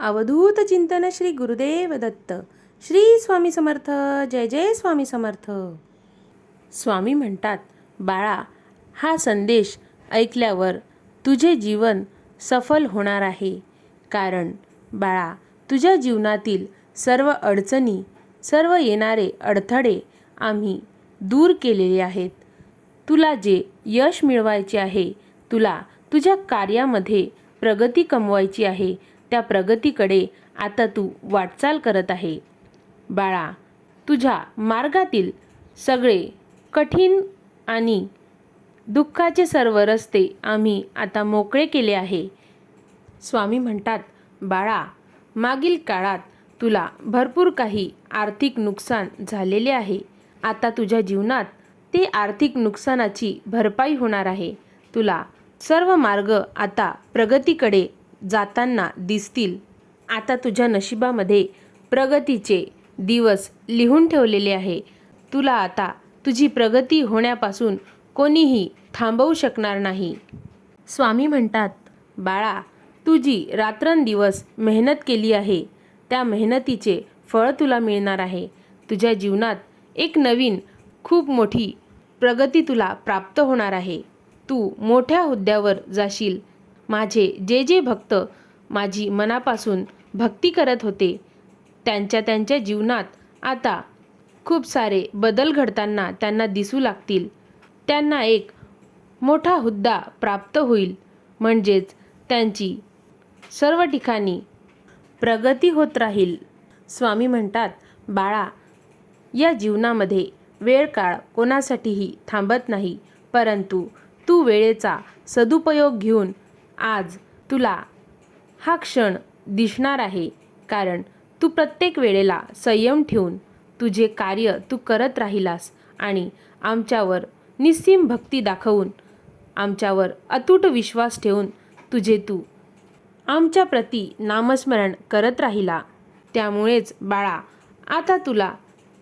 अवधूत चिंतन श्री गुरुदेव दत्त. श्री स्वामी समर्थ. जय जय स्वामी समर्थ. स्वामी म्हणतात, बाळा, हा संदेश ऐकल्यावर तुझे जीवन सफल होणार आहे. कारण बाळा, तुझ्या जीवनातील सर्व अडचणी, सर्व येणारे अडथळे आम्ही दूर केलेले आहेत. तुला जे यश मिळवायचे आहे, तुला तुझ्या कार्यामध्ये प्रगती कमवायची आहे, त्या प्रगतीकडे आता तू वाटचाल करत आहे. बाळा, तुझ्या मार्गातील सगळे कठीण आणि दुःखाचे सर्व रस्ते आम्ही आता मोकळे केले आहे. स्वामी म्हणतात, बाळा, मागील काळात तुला भरपूर काही आर्थिक नुकसान झालेले आहे. आता तुझ्या जीवनात ते आर्थिक नुकसानाची भरपाई होणार आहे. तुला सर्व मार्ग आता प्रगतीकडे जाताना दिसतील. आता तुझ्या नशिबामध्ये प्रगतीचे दिवस लिहून ठेवलेले आहे. तुला आता तुझी प्रगती होण्यापासून कोणीही थांबवू शकणार नाही. स्वामी म्हणतात, बाळा, तू जी रात्रंदिवस मेहनत केली आहे, त्या मेहनतीचे फळ तुला मिळणार आहे. तुझ्या जीवनात एक नवीन खूप मोठी प्रगती तुला प्राप्त होणार आहे. तू मोठ्या हुद्द्यावर जाशील. माझे जे जे भक्त माझी मनापासून भक्ती करत होते, त्यांच्या जीवनात आता खूप सारे बदल घडताना त्यांना दिसू लागतील. त्यांना एक मोठा हुद्दा प्राप्त होईल. म्हणजेच त्यांची सर्व ठिकाणी प्रगती होत राहील. स्वामी म्हणतात, बाळा, या जीवनामध्ये वेळ काळ कोणासाठीही थांबत नाही. परंतु तू वेळेचा सदुपयोग घेऊन आज तुला हा क्षण दिसणार आहे. कारण तू प्रत्येक वेळेला संयम ठेवून तुझे कार्य तू करत राहिलास आणि आमच्यावर निस्सीम भक्ती दाखवून, आमच्यावर अतूट विश्वास ठेवून तू आमच्या प्रती नामस्मरण करत राहिला. त्यामुळेच बाळा, आता तुला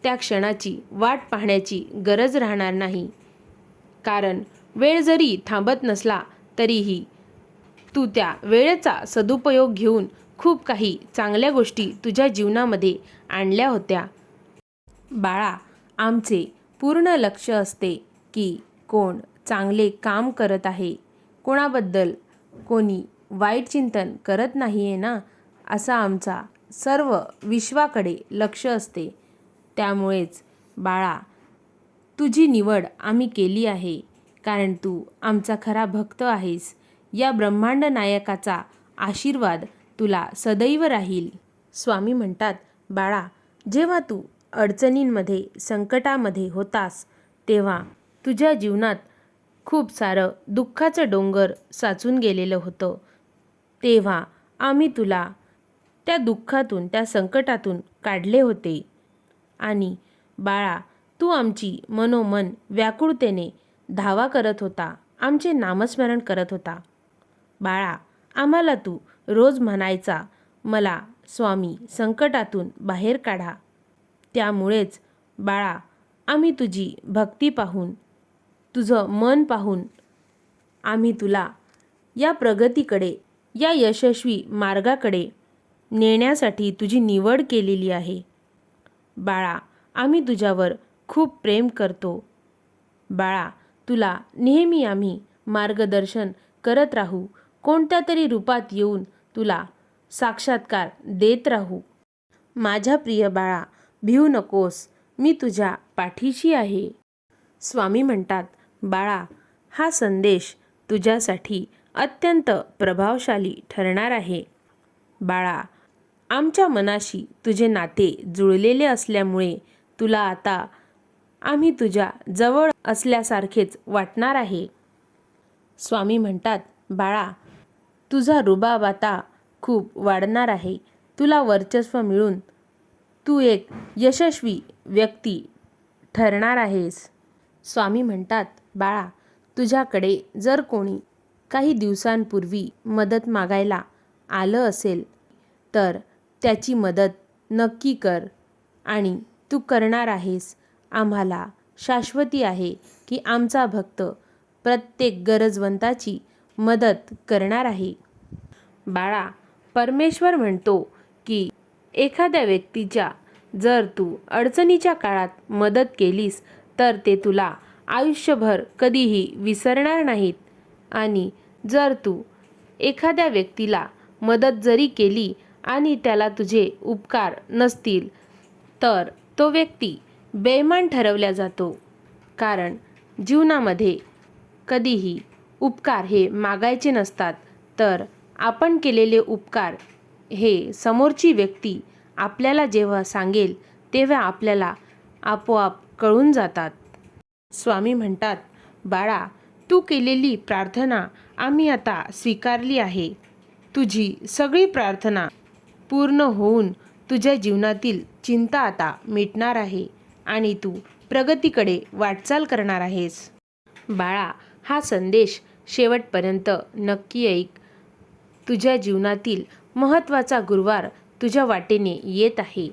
त्या क्षणाची वाट पाहण्याची गरज राहणार नाही. कारण वेळ जरी थांबत नसला तरीही तू त्या वेळेचा सदुपयोग घेऊन खूप काही चांगल्या गोष्टी तुझ्या जीवनामध्ये आणल्या होत्या. बाळा, आमचे पूर्ण लक्ष असते की कोण चांगले काम करत आहे, कोणाबद्दल कोणी वाईट चिंतन करत नाही आहे ना, असा आमचा सर्व विश्वाकडे लक्ष असते. त्यामुळेच बाळा, तुझी निवड आम्ही केली आहे. कारण तू आमचा खरा भक्त आहेस. या ब्रह्मांड नायकाचा आशीर्वाद तुला सदैव राहील. स्वामी म्हणतात, बाळा, जेव्हा तू अडचणींमध्ये, संकटामध्ये होतास, तेव्हा तुझ्या जीवनात खूप सारं दुःखाचं डोंगर साचून गेलेलं होतं. तेव्हा आम्ही तुला त्या दुःखातून, त्या संकटातून काढले होते. आणि बाळा, तू आमची मनोमन व्याकुळतेने धावा करत होता, आमचे नामस्मरण करत होता. बाळा, आम्हाला तू रोज म्हणायचा, मला स्वामी संकटातून बाहेर काढा. त्यामुळेच बाळा, आम्ही तुझी भक्ती पाहून, तुझं मन पाहून आम्ही तुला या प्रगतीकडे, या यशस्वी मार्गाकडे नेण्यासाठी तुझी निवड केलेली आहे. बाळा, आम्ही तुझ्यावर खूप प्रेम करतो. बाळा, तुला नेहमी आम्ही मार्गदर्शन करत राहू. कोणत्या तरी रूपात येऊन तुला साक्षात्कार देत राहू. माझ्या प्रिय बाळा, भिवू नकोस, मी तुझ्या पाठीशी आहे. स्वामी म्हणतात, बाळा, हा संदेश तुझ्यासाठी अत्यंत प्रभावशाली ठरणार आहे. बाळा, आमच्या मनाशी तुझे नाते जुळलेले असल्यामुळे तुला आता आम्ही तुझ्या जवळ असल्यासारखेच वाटणार आहे. स्वामी म्हणतात, बाळा, तुझा रुबाब आता खूप वाढणार आहे. तुला वर्चस्व मिळून तू एक यशस्वी व्यक्ती ठरणार आहेस. स्वामी म्हणतात, बाळा, तुझ्याकडे जर कोणी काही दिवसांपूर्वी मदत मागायला आलं असेल तर त्याची मदत नक्की कर. आणि तू करणार आहेस. आम्हाला शाश्वती आहे की आमचा भक्त प्रत्येक गरजवंताची मदत करणार आहे. बाळा, परमेश्वर म्हणतो की एखाद्या व्यक्तीच्या जर तू अडचणीच्या काळात मदत केलीस तर ते तुला आयुष्यभर कधीही विसरणार नाहीत. आणि जर तू एखाद्या व्यक्तीला मदत जरी केली आणि त्याला तुझे उपकार नसतील तर तो व्यक्ती बेईमान ठरवला जातो. कारण जीवनामध्ये कधीही उपकार हे मागायचे नसतात, तर आपण केलेले उपकार हे समोरची व्यक्ती आपल्याला जेव्हा सांगेल तेव्हा आपल्याला आपोआप कळून जातात. स्वामी म्हणतात, बाळा, तू केलेली प्रार्थना आम्ही आता स्वीकारली आहे. तुझी सगळी प्रार्थना पूर्ण होऊन तुझ्या जीवनातील चिंता आता मिटणार आहे आणि तू प्रगतीकडे वाटचाल करणार आहेस. बाळा, हा संदेश शेवटपर्यंत नक्की ऐक. तुझ्या जीवनातील महत्त्वाचा गुरुवार तुझ्या वाटेने येत आहे.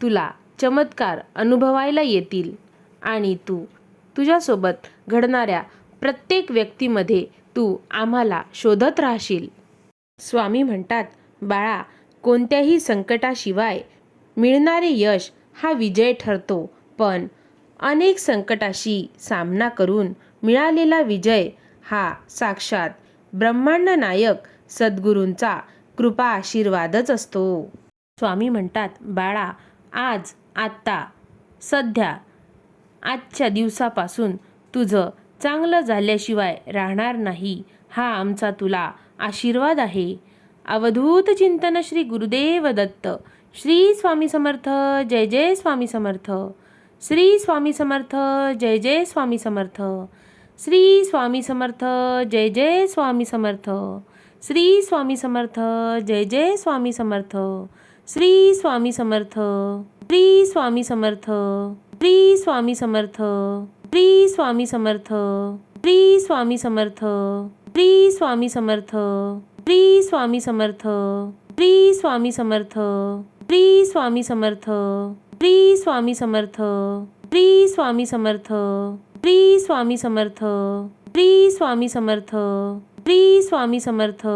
तुला चमत्कार अनुभवायला येतील आणि तू तुझ्यासोबत घडणाऱ्या प्रत्येक व्यक्तीमध्ये तू आम्हाला शोधत राहशील. स्वामी म्हणतात, बाळा, कोणत्याही संकटाशिवाय मिळणारे यश हा विजय ठरतो, पण अनेक संकटाशी सामना करून मिळालेला विजय हा साक्षात ब्रह्मांड नायक सद्गुरूंचा कृपा आशीर्वादच असतो. स्वामी म्हणतात, बाळा, आज, आत्ता, सध्या, आजच्या दिवसापासून तुझं चांगलं झाल्याशिवाय राहणार नाही, हा आमचा तुला आशीर्वाद आहे. अवधूत चिंतन श्री गुरुदेव दत्त. श्री स्वामी समर्थ. जय जय स्वामी समर्थ. श्री स्वामी समर्थ. जय जय स्वामी समर्थ. श्री स्वामी समर्थ. जय जय स्वामी समर्थ. श्री स्वामी समर्थ. जय जय स्वामी समर्थ. श्री स्वामी समर्थ. श्री स्वामी समर्थ. श्री स्वामी समर्थ. श्री स्वामी समर्थ. श्री स्वामी समर्थ. श्री स्वामी समर्थ. श्री स्वामी समर्थ. श्री स्वामी समर्थ. श्री स्वामी समर्थ. श्री स्वामी समर्थ. श्री स्वामी समर्थ. श्री स्वामी समर्थ. श्री स्वामी समर्थ. श्री स्वामी समर्थ.